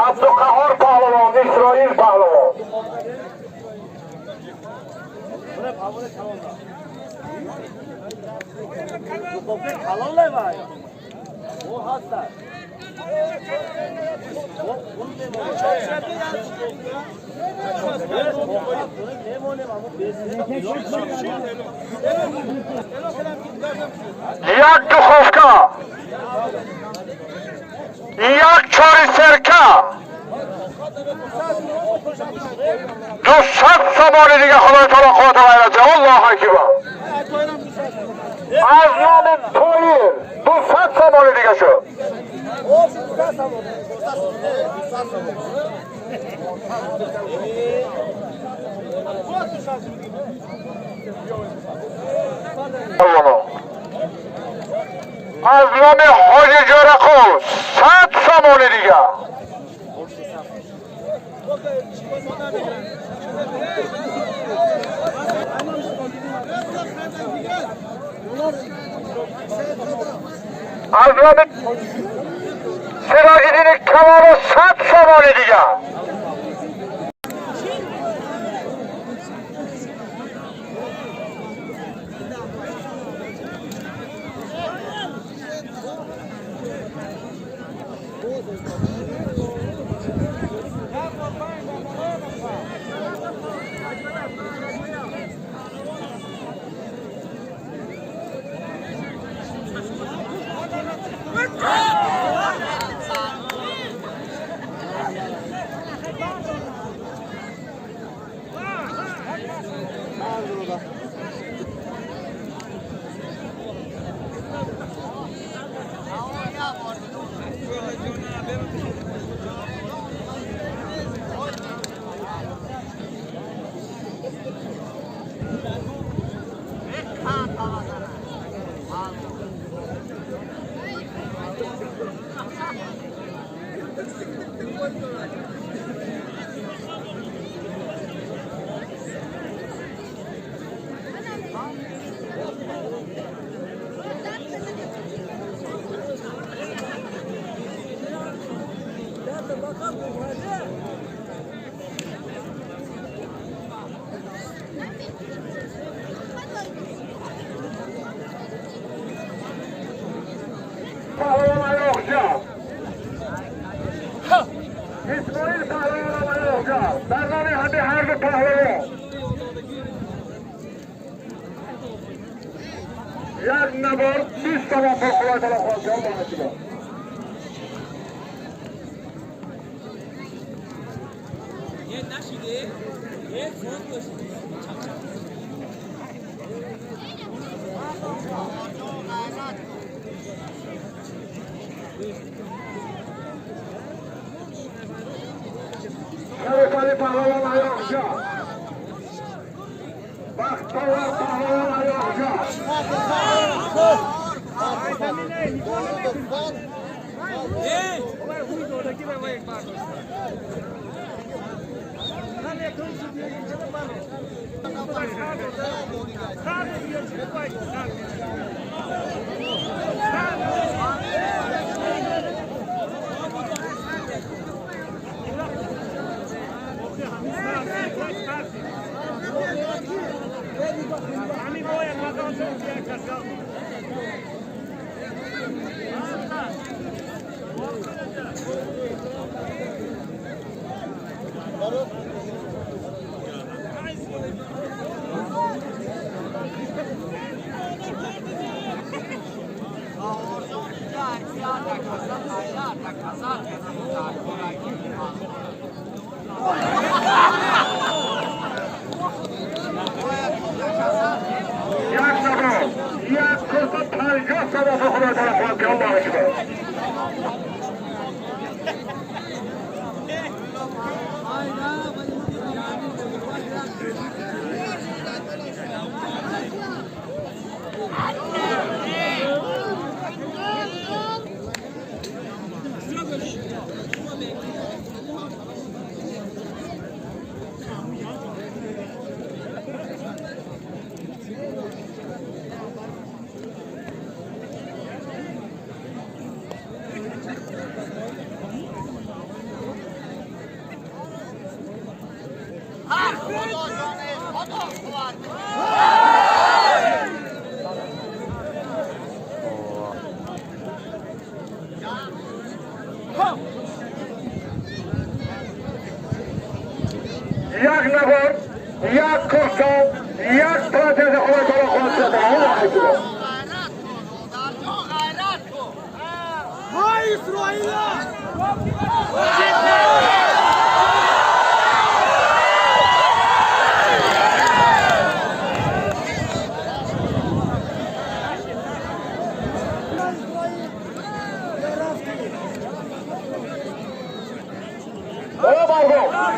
Abduqahhor pahlavon, Isroil pahlavon. Kalonlar var. O hasta. Jak duchowka, jak choriserka, دوصد سواری دیگه خدای تعالی خودت غیرته. الله اکبر. از نام تویر 200 سواری دیگه شد. از نام حاجی جرقو 100 سواری دیگه. از نام سراج‌الدین کمال 100 سواری دیگه. پهلوان عراقجان اسماعیل پهلوان عراقجان در نام همه هر دو پهلوان یک نبار 20 تومان پر خدای تعالی خواستگار بانشی با شرفالی پهلوان عراقجان بختیار پهلوان عراقجان یک نبود یک کشتم یک پراتیز خواهی کلا خواهد شده همه حیثیده های اسرائیل برو بارگو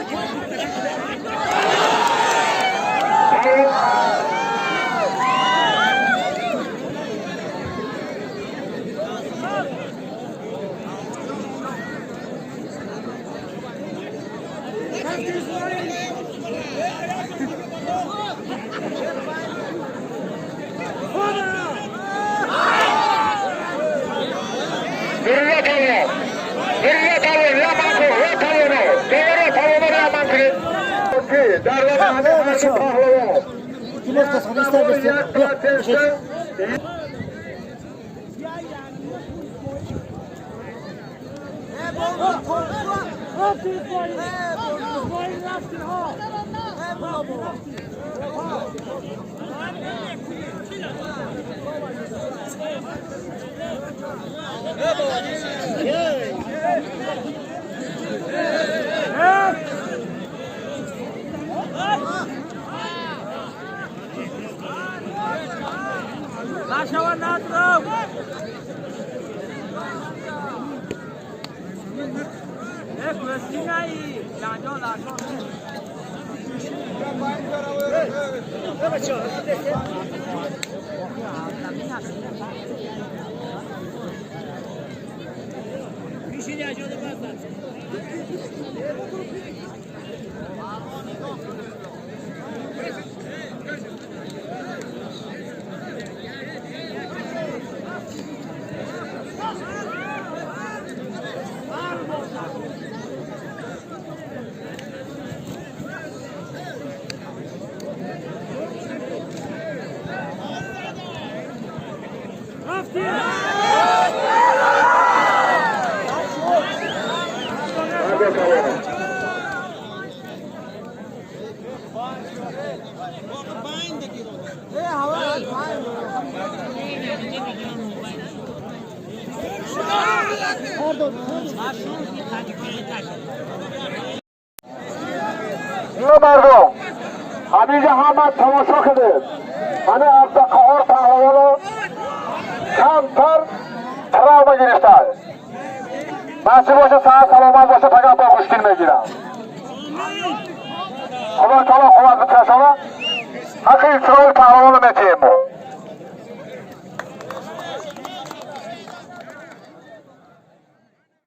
مردم همینجا همه تماشا کردید همه اصدقاء پهلوان کمتر تراومه گرفته بچه باشه ساعت سلامت باشه فقط با خوشتین میگیرم خدا تعالی قوت بکشانه حق اسرائیل پهلوان میتیم